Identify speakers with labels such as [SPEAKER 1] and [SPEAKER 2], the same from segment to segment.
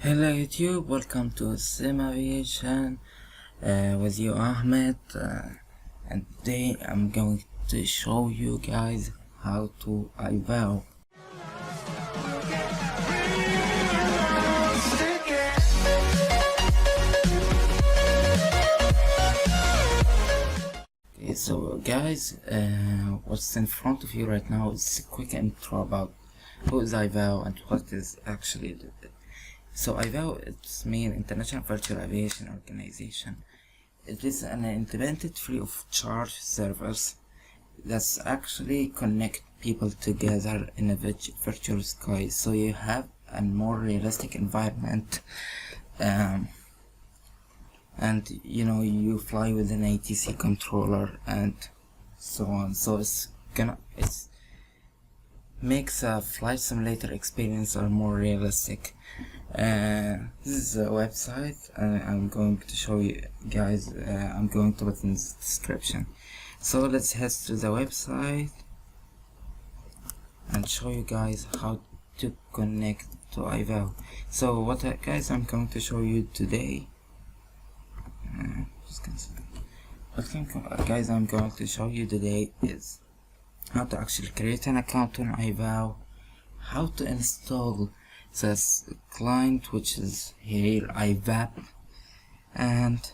[SPEAKER 1] Hello YouTube, welcome to SimAviation with you Ahmed, and today I'm going to show you guys how to IVAO. Okay, so guys, what's in front of you right now is a quick intro about who is IVAO and what is actually So IVAO, it's mean International Virtual Aviation Organization. It is an independent free of charge service that's actually connect people together in a virtual sky, so you have a more realistic environment, and you fly with an ATC controller and so on. So it's makes a flight simulator experience more realistic. This is a website I'm going to show you guys. I'm going to put in the description. So let's head to the website and show you guys how to connect to IVAO. So what guys I'm going to show you today, guys I'm going to show you today is how to actually create an account on IVAO, how to install this client, which is here IVAP, and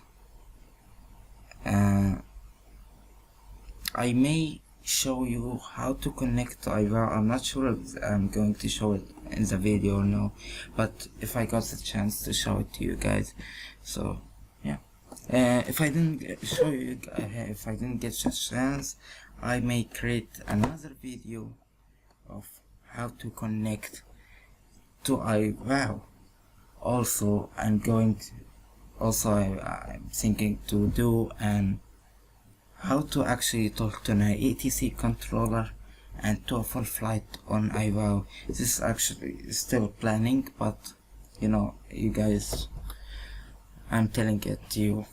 [SPEAKER 1] I may show you how to connect to IVAO. I'm not sure if I'm going to show it in the video or no, but if I got the chance to show it to you guys. So yeah, if I didn't show you, if I didn't get a chance, I may create another video of how to connect to IVAO. Also, I'm thinking to do how to actually talk to an ATC controller and to a full flight on IVAO. This is actually still planning, but you guys, I'm telling it to you.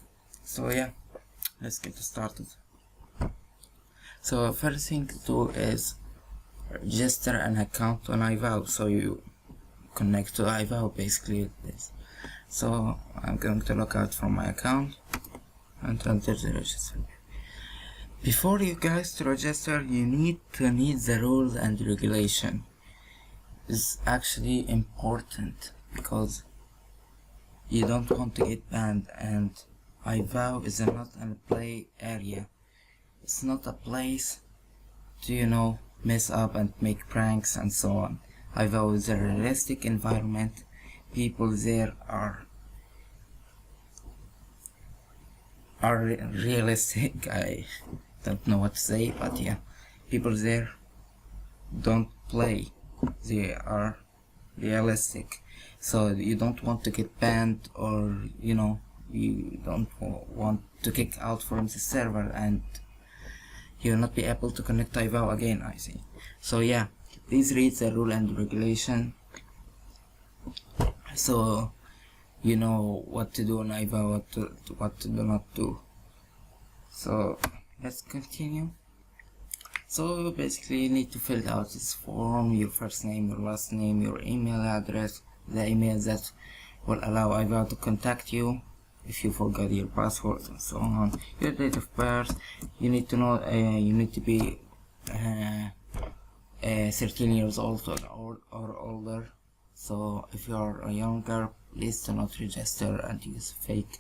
[SPEAKER 1] So yeah, let's get started. So first thing to do is register an account on IVAO. So you connect to IVAO, basically this. So I'm going to log out from my account and enter the register. Before you guys to register, you need the rules and regulation. It's actually important because you don't want to get banned, and IVAO is not a play area. It's not a place to mess up and make pranks and so on. IVAO is a realistic environment. People there are realistic. I don't know what to say, but yeah, people there don't play. They are realistic. So you don't want to get banned, or you don't want to kick out from the server and you'll not be able to connect to IVAO again, I see. So yeah, please read the rule and regulation, so you know what to do on IVAO, what to do not do. So let's continue. So basically you need to fill out this form: your first name, your last name, your email address, the email that will allow IVAO to contact you if you forgot your password and so on, your date of birth. You need to know, you need to be 13 years old or older. So if you are younger, please do not register and use fake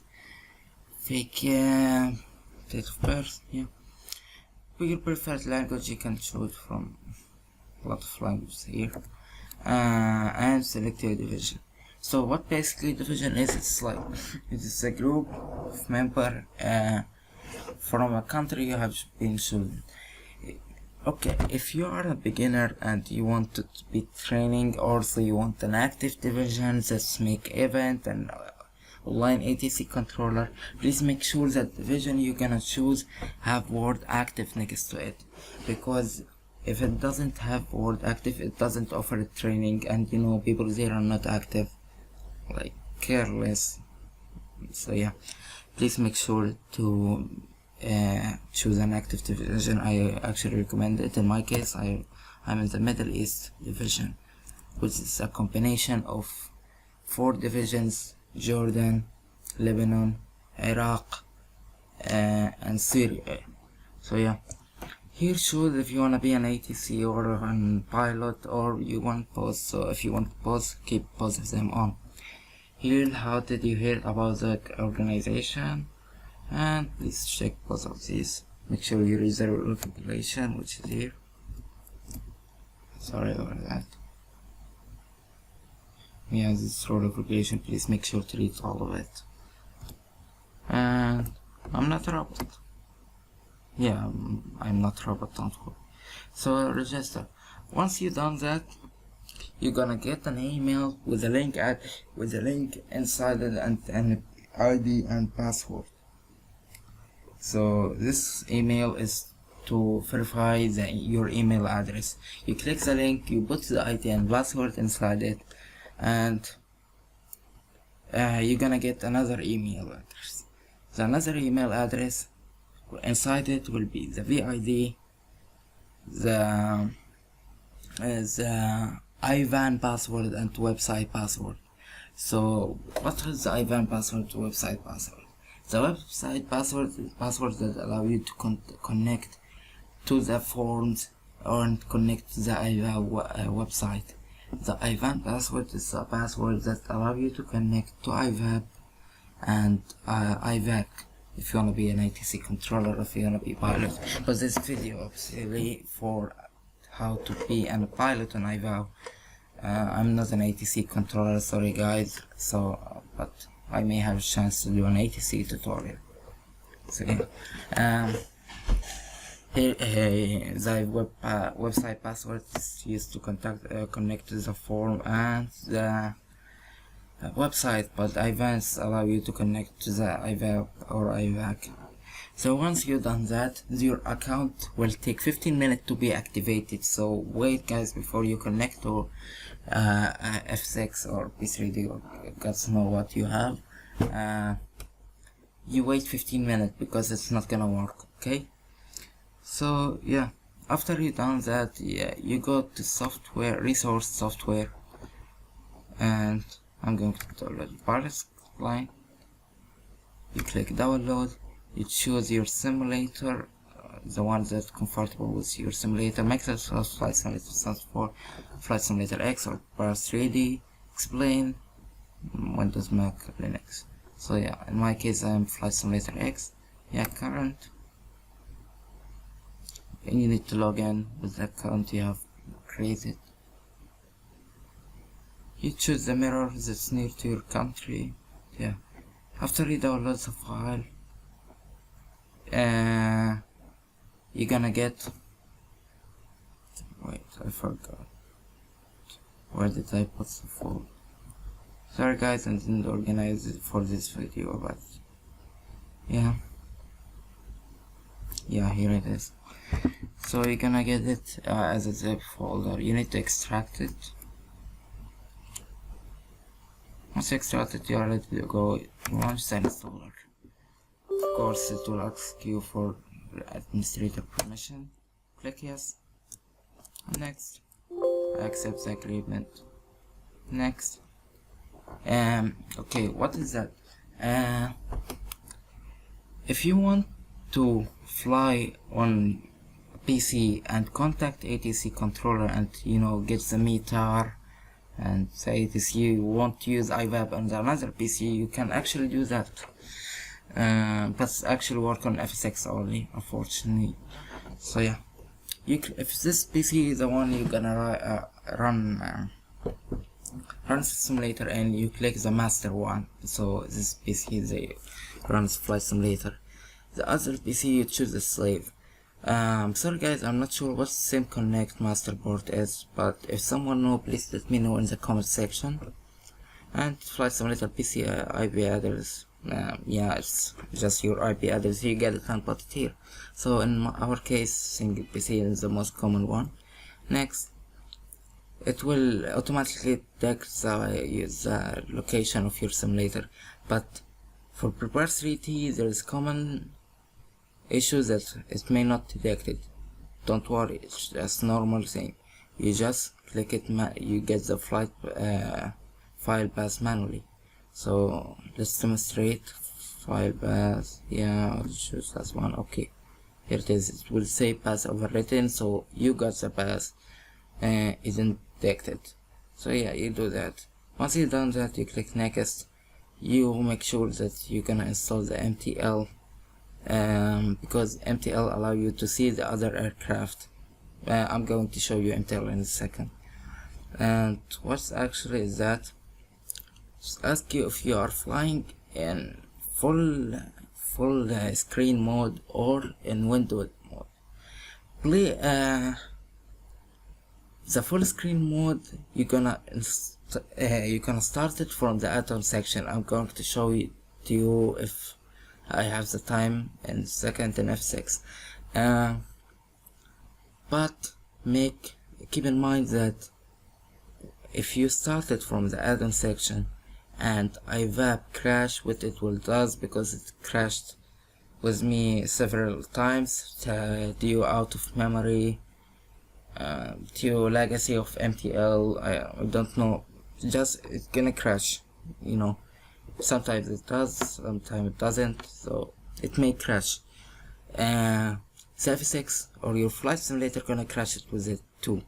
[SPEAKER 1] date of birth. Yeah. With your preferred language, you can choose from a lot of languages here, and select your division. So what basically division is, it's like it is a group of members from a country you have been chosen. Okay, if you are a beginner and you want to be training, also you want an active division that's make event and online ATC controller, please make sure that the division you're gonna choose have word active next to it, because if it doesn't have word active, it doesn't offer training, and people there are not active, like careless. So yeah, please make sure to choose an active division. I actually recommend it. In my case, I'm in the Middle East division, which is a combination of 4 divisions: Jordan, Lebanon, Iraq, and Syria. So yeah, here shows if you wanna be an ATC or an pilot, or you want pause. So if you want pause, keep both of them on. Here, how did you hear about the organization? And please check both of these. Make sure you read the rule of compilation, which is here. Sorry about that. Yeah, this rule of compilation, please make sure to read all of it. And I'm not a robot. Yeah, I'm not a robot, don't worry. So register. Once you've done that, you're gonna get an email with a link inside it, and an ID and password. So this email is to verify your email address. You click the link, you put the ID and password inside it, and you're gonna get another email address. So another email address, inside it will be the VID, the IBAN password and website password. So what is the IBAN password to website password? The website password is passwords that allow you to connect to the forms or connect to the IVAO website. The IBAN password is a password that allow you to connect to IVAP and IVAC if you want to be an ATC controller, if you want to be pilot. But this video obviously for how to be a pilot on IVAO. I'm not an ATC controller, sorry guys, so but I may have a chance to do an ATC tutorial. So here the website password is used to connect to the form and the website, but IBANs allow you to connect to the IVAO or IVAC. So once you've done that, your account will take 15 minutes to be activated. So wait guys before you connect to FSX or P3D, or God know what you have. You wait 15 minutes because it's not gonna work, okay? So yeah, after you done that, yeah, you go to software, resource software, and I'm going to download the pilot line. You click download. You choose your simulator, the one that's comfortable with your simulator. Microsoft Flight Simulator stands for Flight Simulator X or P3D. Explain Windows, Mac, Linux. So yeah, in my case I'm Flight Simulator X. Yeah, current. And you need to log in with the account you have created. You choose the mirror that's near to your country. Yeah. After you download the file, you're gonna get, wait, I forgot, where did I put the folder? Sorry guys, I didn't organize it for this video, but yeah, here it is. So you're gonna get it as a zip folder. You need to extract it. Once you extract it, you're ready to go. Launch the installer. Of course, it will ask you for administrator permission. Click yes. Next. Accept the agreement. Next. Okay, what is that? If you want to fly on PC and contact ATC controller and get the meter and say ATC you want to use IVAP on another PC, you can actually do that. But actually work on FSX only, unfortunately. So yeah, if this PC is the one you're gonna run simulator, and you click the master one, so this PC runs flight simulator. The other PC you choose the slave. Sorry guys, I'm not sure what SimConnect master port is, but if someone knows, please let me know in the comment section. And flight simulator PC IP address. Yeah, it's just your IP address. You get it and put it here. So in our case, single PC is the most common one. Next, it will automatically detect the location of your simulator, but for prepare 3T there is common issue that it may not detect it. Don't worry, it's just normal thing. You just click it, you get the flight file path manually. So let's demonstrate file path. Yeah, I'll choose as one. Okay, here it is. It will say path overwritten, so you got the path isn't detected. So yeah, you do that. Once you've done that, you click next. You make sure that you're gonna install the MTL, because MTL allow you to see the other aircraft. I'm going to show you MTL in a second. And what's actually is that just ask you if you are flying in full screen mode or in window mode. Play the full screen mode. You're gonna start it from the add-on section. I'm going to show it to you if I have the time in a second in FSX. But keep in mind that if you start it from the add-on section and IVAO crash, what it will does, because it crashed with me several times due out of memory, to legacy of MTL, I don't know, just it's gonna crash, you know. Sometimes it does, sometimes it doesn't, so it may crash. The FSX or your flight simulator gonna crash it with it too.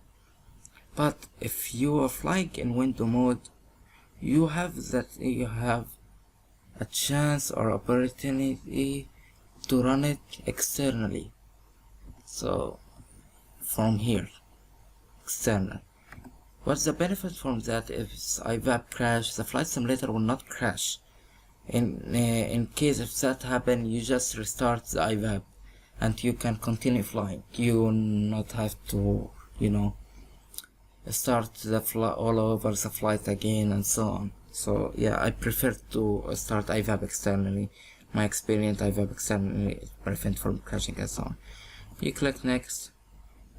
[SPEAKER 1] But if you are flying in window mode, you have a chance or opportunity to run it externally. So from here, external. What's the benefit from that? If IVAO crash, the flight simulator will not crash. In case if that happen, you just restart the IVAO and you can continue flying. You will not have to, you know, start the all over the flight again and so on. So yeah, I prefer to start IVAO externally. My experience, IVAO externally prevent from crashing and so on. You click next,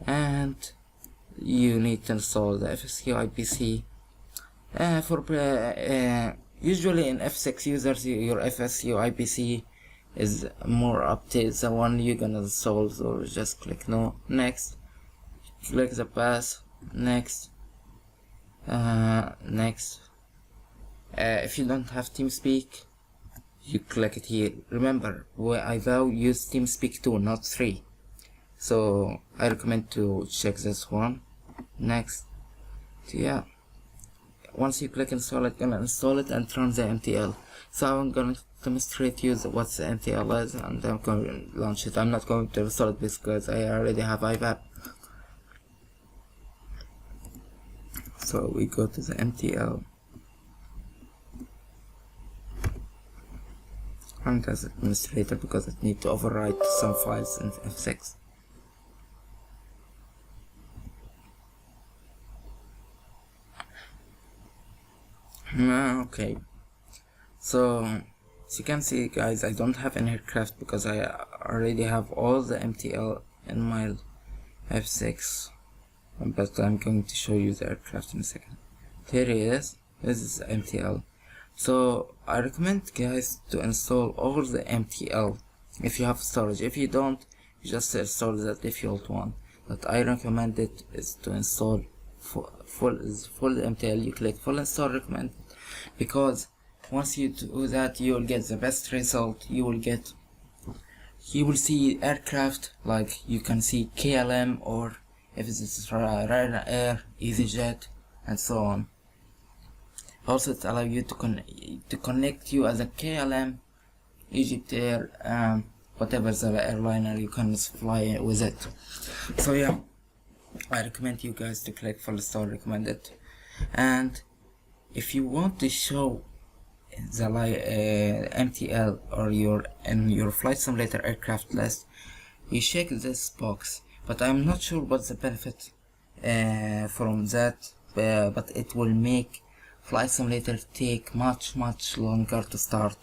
[SPEAKER 1] and you need to install the FSQ IPC. Usually in FSX users, your FSQ IPC is more updated the one you're gonna install, so just click no, next, click the path, next, next. If you don't have TeamSpeak, you click it here. Remember, IVAO use TeamSpeak 2, not 3. So I recommend to check this one. Next. So yeah, once you click install, it's gonna install it and run the MTL. So I'm gonna demonstrate you what the MTL is, and I'm going to launch it. I'm not going to install it because I already have IVAO. So we go to the MTL, and as administrator, because it needs to overwrite some files in FSX. Okay, so as you can see, guys, I don't have any aircraft because I already have all the MTL in my F6, but I'm going to show you the aircraft in a second. Here it is. This is MTL. So I recommend, guys, to install all the MTL if you have storage. If you don't, you just install the default one. But I recommend it is to install full MTL. You click full install recommended, because once you do that, you will get the best result. You will see aircraft like you can see KLM, or if it's Ryanair, EasyJet, and so on. Also, it allows you to connect you as a KLM, Egypt Air, whatever the airliner, you can fly with it. So yeah, I recommend you guys to click full install recommended. And if you want to show the MTL or your flight simulator aircraft list, you check this box. But I'm not sure what's the benefit from that, but it will make flight simulator take much longer to start,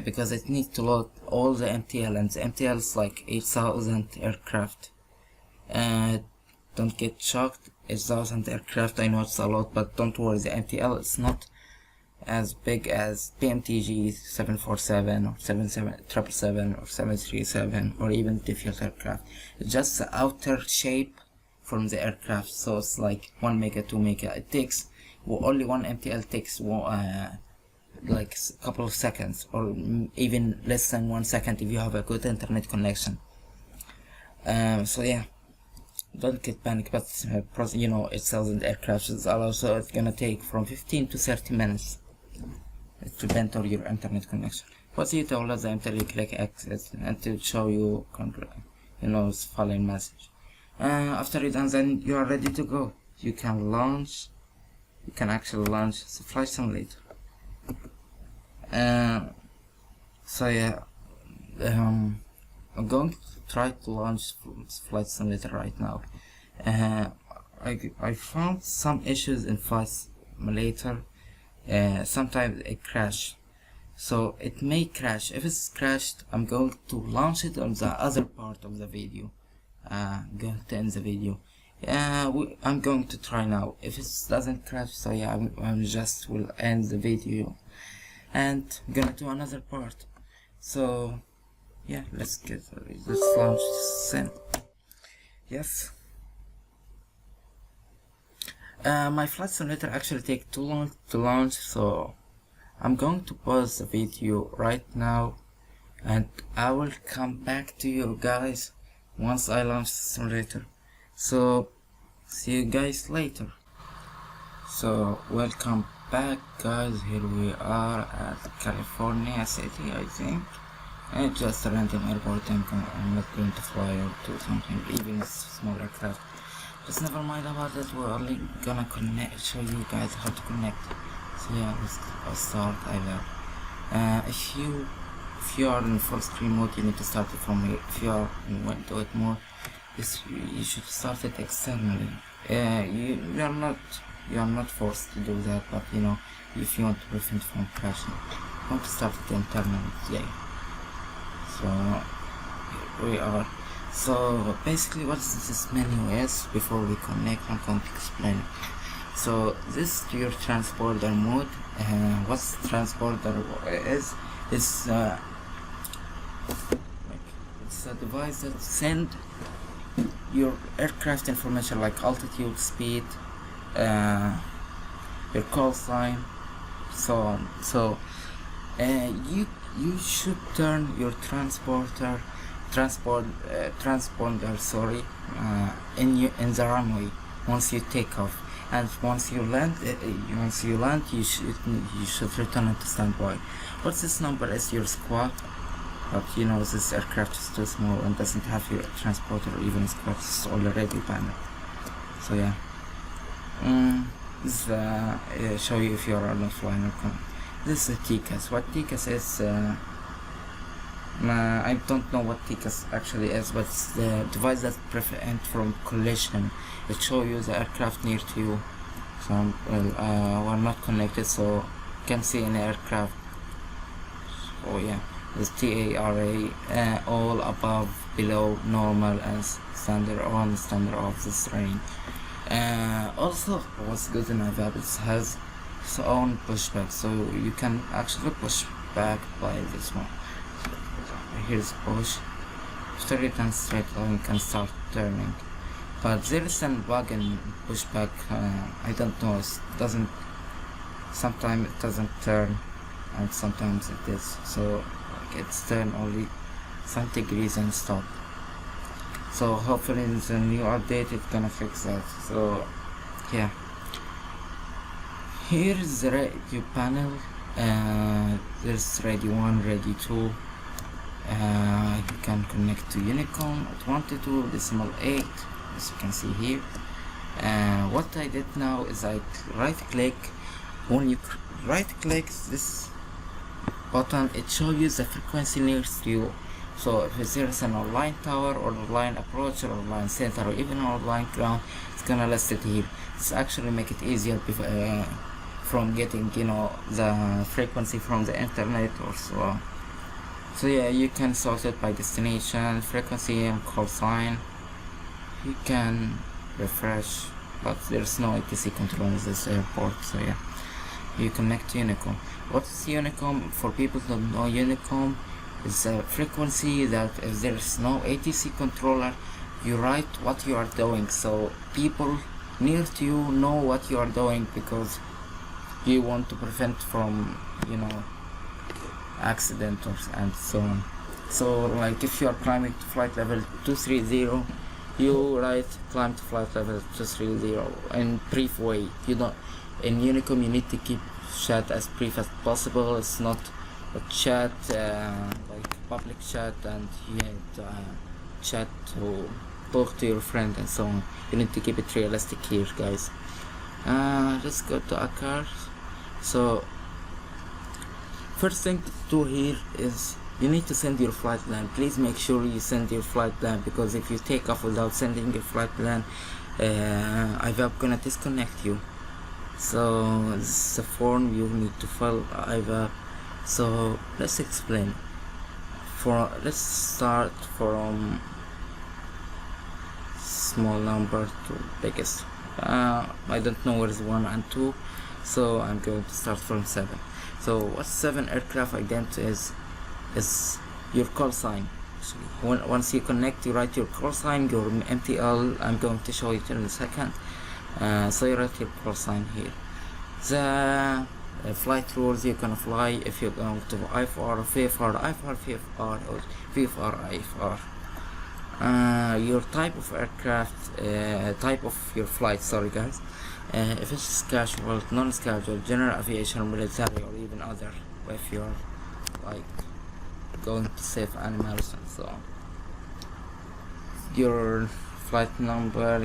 [SPEAKER 1] because it needs to load all the MTL, and the MTL is like 8,000 aircraft. Don't get shocked, 8,000 aircraft, I know it's a lot, but don't worry, the MTL is not as big as PMDG 747 or 777 or 737 or even default aircraft. It's just the outer shape from the aircraft, so it's like 1 mega, 2 mega. It takes only one MTL takes like a couple of seconds, or even less than 1 second if you have a good internet connection. So yeah, don't get panicked, but you know, it's 1,000 aircraft is allowed, so it's gonna take from 15 to 30 minutes. It depends on your internet connection. Once you download the MTL, you click access and to show you it's following message. After you're done, then you are ready to go. You can launch. You can actually launch the flight simulator. So yeah, I'm going to try to launch flight simulator right now. I found some issues in flight simulator. Sometimes it crashes, so it may crash. If it's crashed, I'm going to launch it on the other part of the video. Going to end the video. I'm going to try now. If it doesn't crash, so yeah, I'm just will end the video and I'm gonna do another part. So yeah, let's launch Sim. Yes. My flight simulator actually takes too long to launch, so I'm going to pause the video right now and I will come back to you guys once I launch the simulator. So see you guys later. So welcome back guys, here we are at California City, I think. And just a random airport. I'm not going to fly or do something, even a small aircraft. Just never mind about that, we're only gonna show you guys how to connect. So yeah, let's start IVAO. If you are in full screen mode, you need to start it from here. If you want to do it more, you should start it externally. You are not forced to do that, but you know, if you want to prevent from crashing, you want to start it internally. Yeah. So here we are. So basically, what this menu is, before we connect, I'm going to explain it. So this is your transponder mode. What transponder is? It's a device that sends your aircraft information like altitude, speed, your call sign, so on. So you should turn your transponder in the runway once you take off, and once you land you should return it to standby. What this number is your squad, but you know this aircraft is too small and doesn't have your transporter or even squad, it's already banned. So yeah, this show you if you are not flying or coming. This is a TCAS. What TCAS is, I don't know what TCAS actually is, but it's the device that prevents from collision. It shows you the aircraft near to you. So we're not connected, so you can see an aircraft. Oh yeah, this TARA, all above, below, normal, and standard on, standard off, this range. Also, what's good in IVAO, it has its own pushback, so you can actually push back by this one. Here's push. After you turn straight on, you can start turning. But there is some bug in pushback. I don't know. It doesn't. Sometimes it doesn't turn, and sometimes it is. So like it's turn only some degrees and stop. So hopefully in the new update it's gonna fix that. So yeah. Here is the radio panel. There's radio 1, radio 2. You can connect to Unicom at 122.8, as you can see here. What I did now is I right click. When you right click this button, it shows you the frequency nearest you. So if there's an online tower or online approach or online center or even online ground, it's gonna list it here. This actually make it easier from getting the frequency from the internet or so on. So yeah, you can sort it by destination, frequency, and call sign. You can refresh, but there's no ATC control in this airport. So yeah, you connect to Unicom. What is Unicom? For people who don't know, Unicom is a frequency that if there's no ATC controller, you write what you are doing, so people near to you know what you are doing, because you want to prevent from, you know, accident and so on. So like if you are climbing to flight level 230, you write climb to flight level 230 in brief way. You don't, in Unicom you need to keep chat as brief as possible. It's not a chat like public chat and you had chat to talk to your friend and so on. You need to keep it realistic here, guys. Let's go to ACAR. So first thing to do here is you need to send your flight plan. Please make sure you send your flight plan, because if you take off without sending your flight plan, IVAO gonna disconnect you. So this is a form you need to fill IVAO. So let's explain. Let's start from small number to biggest. I don't know where is 1 and 2, so I'm going to start from 7. So what 7 aircraft ident is your call sign. Actually, once you connect, you write your call sign, your MTL. I'm going to show it in a second. So you write your call sign here. The flight rules you're gonna fly if you're going to IFR, VFR, IFR, VFR, or VFR, IFR. Your type of aircraft, type of your flight, sorry guys. If it's casual, non-scheduled, general aviation, military, or even other, if you're like going to save animals and so on. Your flight number,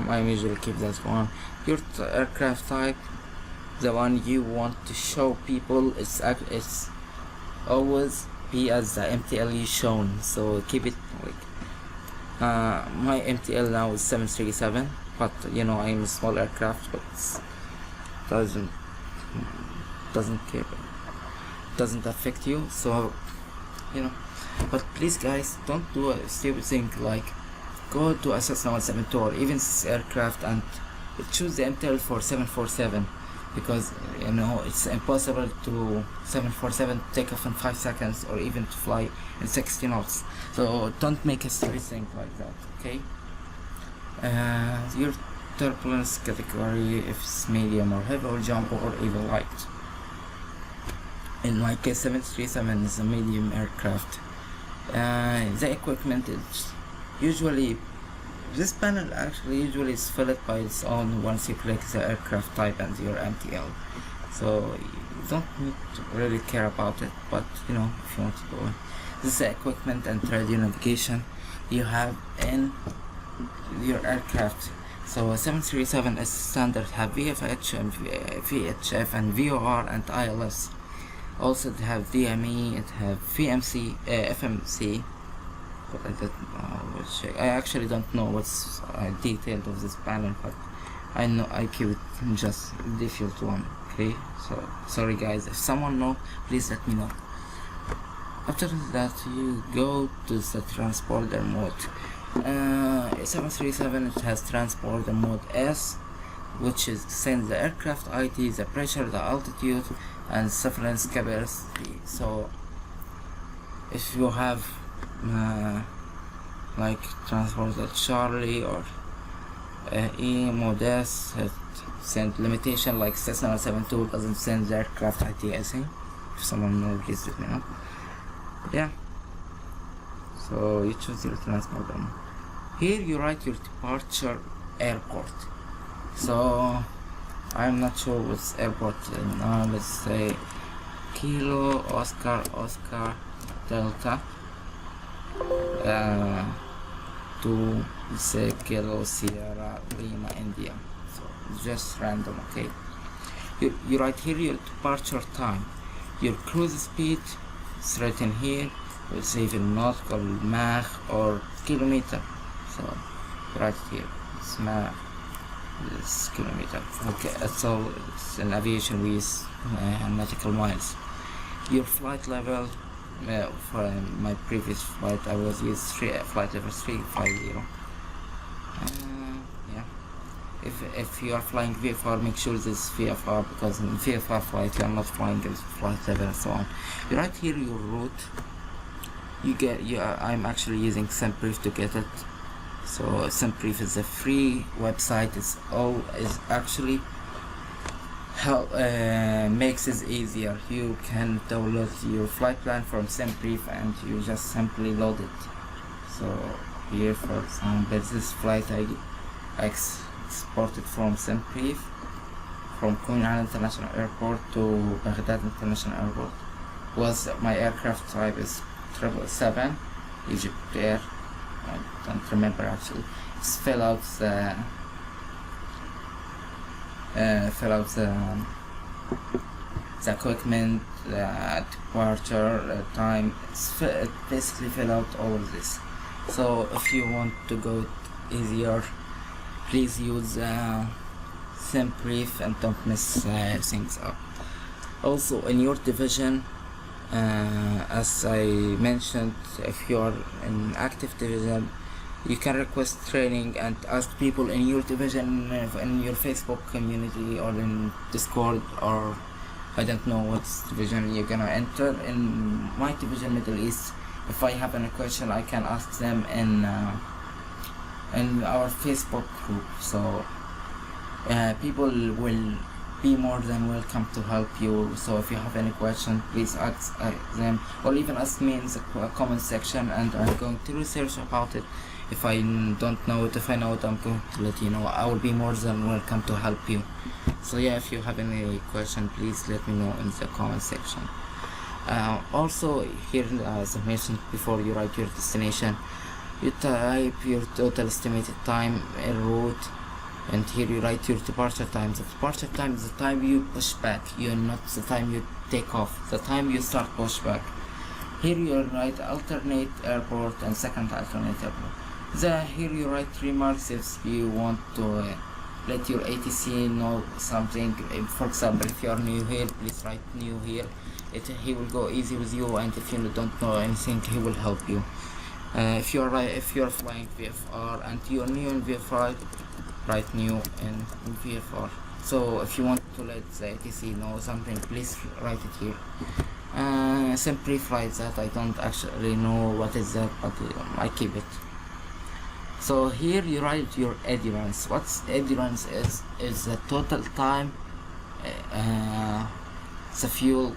[SPEAKER 1] I usually keep that one. Your aircraft type, the one you want to show people, it's always be as the MTL you shown, so keep it like my MTL now is 737, but you know I'm a small aircraft, but doesn't care, doesn't affect you, so you know. But please guys, don't do a stupid thing like go to a Cessna 172 or even this aircraft and choose the MTL for 747, because you know it's impossible to 747 take off in 5 seconds or even to fly in 60 knots. So don't make a stupid thing like that, okay? Your turbulence category, if it's medium or heavy or jumbo or even light. In my case 737 is a medium aircraft. The equipment is usually, this panel actually usually is filled by its own once you click the aircraft type and your MTL, so you don't need to really care about it, but you know, if you want to do it. This is the equipment and radio navigation you have in your aircraft. So 737 is standard, have VFH and VHF and VOR and ILS. Also it have DME, it have VMC, FMC, but I don't know which. I actually don't know what's detailed of this panel, but I know I keep it just default one. Okay, so sorry guys, if someone know, please let me know. After that you go to the transponder mode. 737 it has transponder mode S, which is send the aircraft ID, the pressure, the altitude, and surveillance capacity. So if you have like transponder Charlie or E mode S, it send limitation like Cessna 72 doesn't send the aircraft ID, I think. If someone knows, please let me know. Yeah, so you choose your transponder. Here you write your departure airport. So I'm not sure what's airport now. Let's say Kilo Oscar Delta to say Kilo Sierra Lima India. So just random, okay? You write here your departure time, your cruise speed. It's written here. We'll say even nautical, Mach or kilometer. So right here, it's Mach. This kilometer. Okay, so it's in aviation we use nautical miles. Your flight level, for my previous flight I was used flight level 350. Yeah, if you are flying VFR, make sure this is VFR, because in VFR flight you are not flying in flight level and so on. You write here your route. I'm actually using SimBrief to get it. So SimBrief is a free website. It's actually makes it easier. You can download your flight plan from SimBrief and you just simply load it. So here, for example, this flight I exported from SimBrief from Queen Anne International Airport to Baghdad International Airport. Was my aircraft type is 777 Egypt Air. I don't remember actually. It's fill out the equipment, departure time. It basically fill out all of this. So if you want to go easier, please use SimBrief and don't mess things up. Also in your division, as I mentioned, if you are in active division, you can request training and ask people in your division, in your Facebook community or in Discord, or I don't know what division you're gonna enter. In my division, Middle East, if I have any question, I can ask them in our Facebook group. So people will be more than welcome to help you. So if you have any question, please ask them, or even ask me in the comment section, and I'm going to research about it. If I don't know it, if I know it, I'm going to let you know. I will be more than welcome to help you. So yeah, if you have any question, please let me know in the comment section. Also here, as I mentioned before, you write your destination, you type your total estimated time en route, and here you write your departure time. The departure time is the time you push back, not the time you take off, the time you start push back. Here you write alternate airport and second alternate airport. Here you write remarks if you want to let your ATC know something. For example, if you are new here, please write new here. He will go easy with you, and if you don't know anything, he will help you. If you are flying VFR and you are new in VFR, write new in VFR. So if you want to let the ATC know something, please write it here. SimBrief writes that. I don't actually know what is that, but I keep it. So here you write your endurance. What's endurance is the total time, the fuel.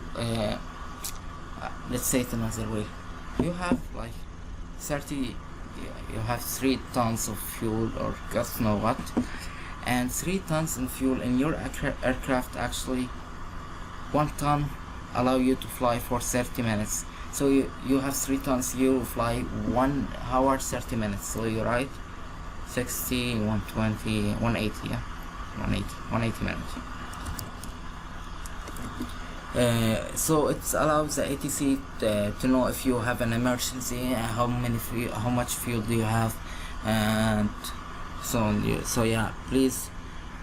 [SPEAKER 1] Let's say it another way. You have like 30. You have 3 tons of fuel, or just know what, and 3 tons in fuel in your aircraft. Actually, 1 ton allow you to fly for 30 minutes. So you have 3 tons, you fly 1 hour 30 minutes. So you write 60, 120, 180, yeah, 180 minutes. So it allows the ATC to know if you have an emergency, how much fuel do you have, and so on. So yeah, please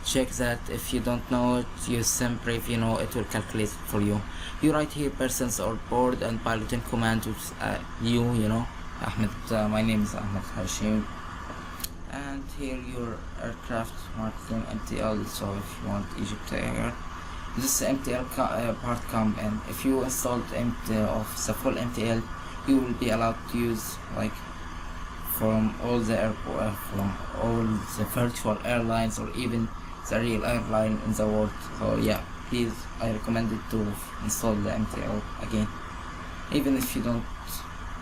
[SPEAKER 1] check that. If you don't know it, use SimBrief. It will calculate for you. You write here persons on board and pilot in command, which Ahmed. My name is Ahmed Hashim, and here your aircraft marking MTL. So if you want Egypt Air, this MTL part come in. If you installed the full MTL, you will be allowed to use like from all the airport, from all the virtual airlines, or even the real airline in the world. So yeah, please, I recommend it to install the MTL again. Even if you don't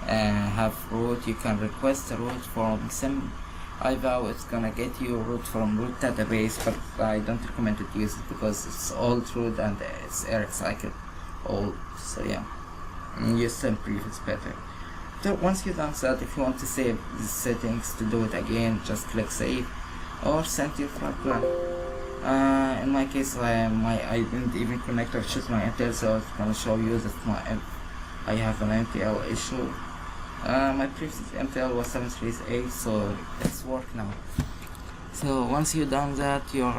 [SPEAKER 1] have route, you can request a route from IVAO. It's gonna get you a route from route database, but I don't recommend it to use it because it's old route and it's air cycle old. So yeah, use SimBrief, it's better. So once you've done that, if you want to save these settings to do it again, just click save or send your flight plan. In my case, I didn't even connect or choose my MTL, so it's gonna show you that I have an MTL issue. My previous MTL was 738, so it's work now. So once you've done that, you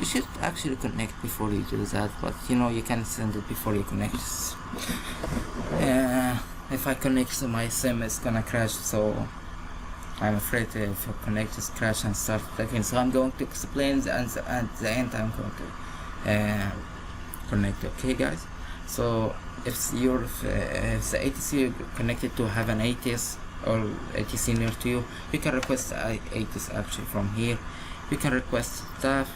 [SPEAKER 1] should actually connect before you do that, but you can send it before you connect. If I connect, my sim is gonna crash, so I'm afraid if I connect, just crash and start again. So I'm going to explain, and at the end I'm going to connect. Okay, guys. So if the ATC connected to have an ATS or ATC near to you, you can request ATS actually from here. You can request staff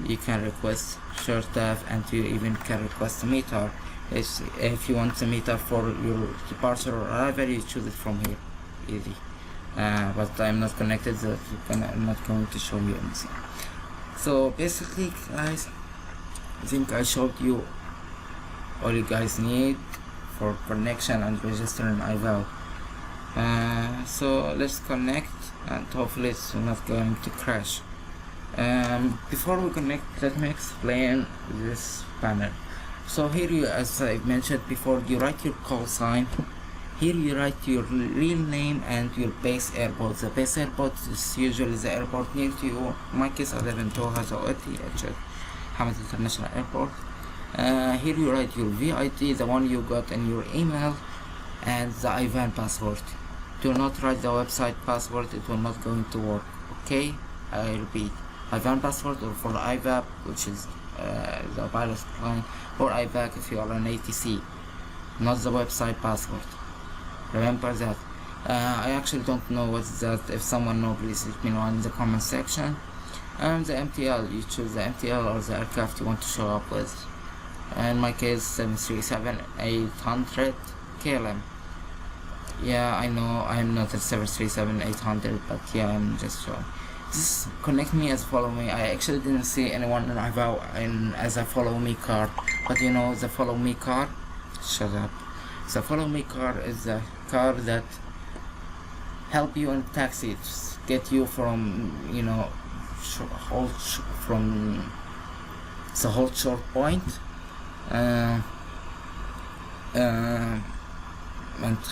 [SPEAKER 1] you can request short tab, and you even can request a meter. If you want a meter for your departure or arrival, you choose it from here, easy. But I'm not connected, so I'm not going to show you anything. So basically guys, I think I showed you all you guys need for connection and registering IVAO. So let's connect, and hopefully it's not going to crash. Before we connect, let me explain this panel. So here you, as I mentioned before, you write your call sign. Here you write your real name and your base airport. The base airport is usually the airport near to you. In my case, I live in Doha, so AHMED International Airport. Here you write your VID, the one you got in your email, and the IBAN password. Do not write the website password, it will not going to work. Okay, I repeat, IBAN password, or for IVAP, which is the pilot client, or IVAC if you are an ATC, not the website password. Remember that. I actually don't know what's that. If someone knows, please let me know in the comment section. And the MTL, you choose the MTL or the aircraft you want to show up with. In my case, 737-800 KLM. Yeah, I know I'm not a 737-800, but yeah, I'm just showing. Just connect me as follow me. I actually didn't see anyone in IVAO as a follow me car, but you know the follow me car. Shut up. The follow me car is the car that help you in taxi, get you from, you know, from the whole short point, and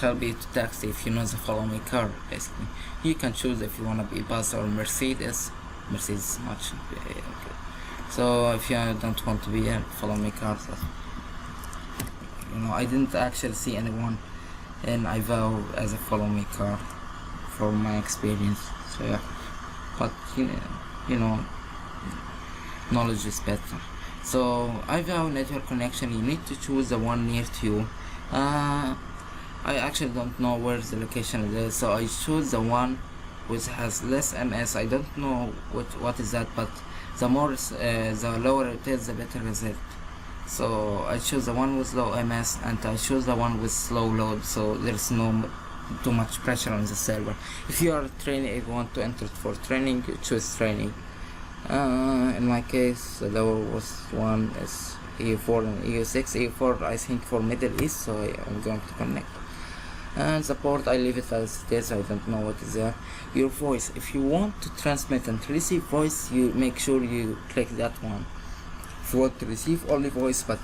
[SPEAKER 1] help you to taxi. If you know the follow me car, basically you can choose if you want to be bus or Mercedes is much okay. So if you don't want to be a follow me car, so, you know, I didn't actually see anyone in IVAO as a follow me car from my experience, so yeah, but you know, knowledge is better. So IVAO network connection, you need to choose the one near to you. I actually don't know where the location is, so I choose the one which has less MS. I don't know what is that, but the more the lower it is, the better is it. So I choose the one with low MS, and I choose the one with slow load, so there's no too much pressure on the server. If you are training, if you want to enter for training, you choose training. In my case, the lowest one is EU4 and EU6. EU4 I think for Middle East, so I'm going to connect. And the port, I leave it as it is, I don't know what is there. Your voice, if you want to transmit and receive voice, you make sure you click that one. If you want to receive only voice, but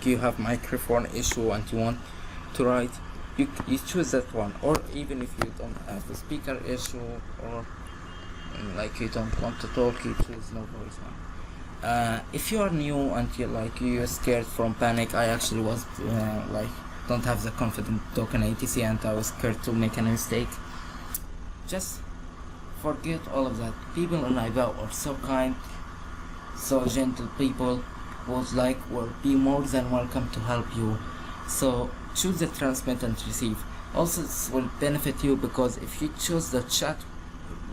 [SPEAKER 1] you have microphone issue and you want to write, you choose that one. Or even if you don't have the speaker issue, or like you don't want to talk, you choose no voice one. If you are new and you're scared from panic, I actually was don't have the confidence to talk in ATC, and I was scared to make a mistake. Just forget all of that. People in IVAO are so kind, so gentle people, will be more than welcome to help you. So choose the transmit and receive. Also, this will benefit you, because if you choose the chat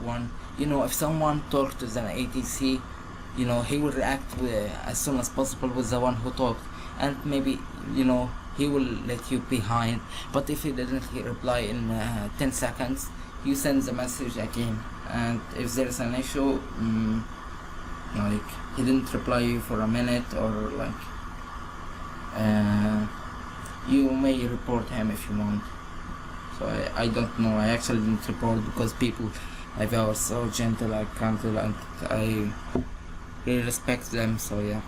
[SPEAKER 1] one, you know, if someone talks to the ATC, you know, he will react as soon as possible with the one who talked, and maybe, you know, he will let you behind. But if he didn't reply in 10 seconds, you send the message again, and if there is an issue, like he didn't reply you for a minute, or you may report him if you want. So I don't know, I actually didn't report, because people are so gentle, and I really respect them, so yeah.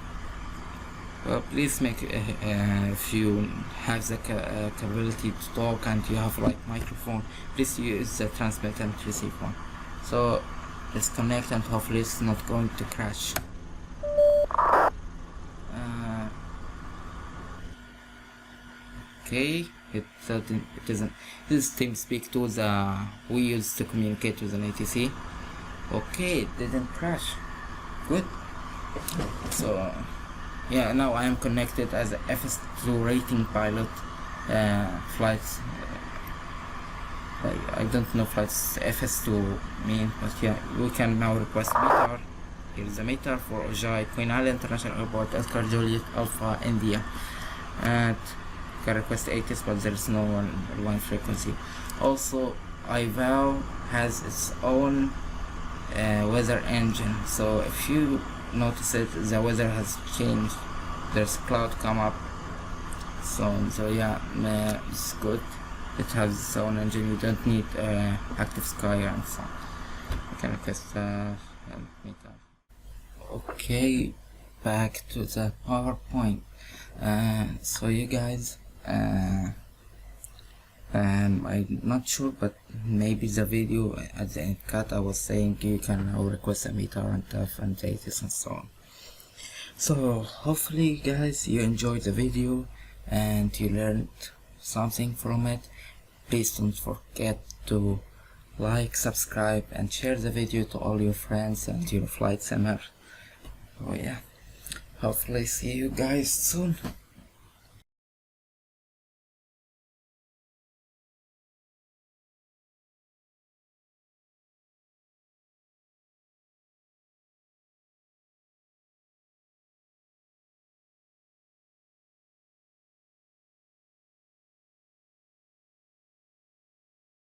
[SPEAKER 1] Well, please make if you have the capability to talk and you have microphone, please use the transmit and receive one. So let's connect, and hopefully it's not going to crash. Okay, it isn't. This TeamSpeak tools we use to communicate with an ATC. Okay, it didn't crash. Good. So yeah, now I am connected as a FS2 rating pilot. Flights, I don't know flights FS2 mean, but yeah, we can now request meter. Here's the meter for ENJOYY Queen Ali International Airport at Juliet Alpha India, and you can request 80s, but there is no one frequency. Also, IVAO has its own weather engine, so if you notice it, the weather has changed, there's cloud come up, so yeah, it's good. It has its own engine, you don't need active sky and so on. You can request meter. Okay, back to the PowerPoint. So you guys, I'm not sure, but maybe the video at the end cut, I was saying you can now request a meter and stuff and dates and so on. So hopefully guys you enjoyed the video and you learned something from it. Please don't forget to like, subscribe and share the video to all your friends and your flight simmer. Oh yeah, hopefully see you guys soon.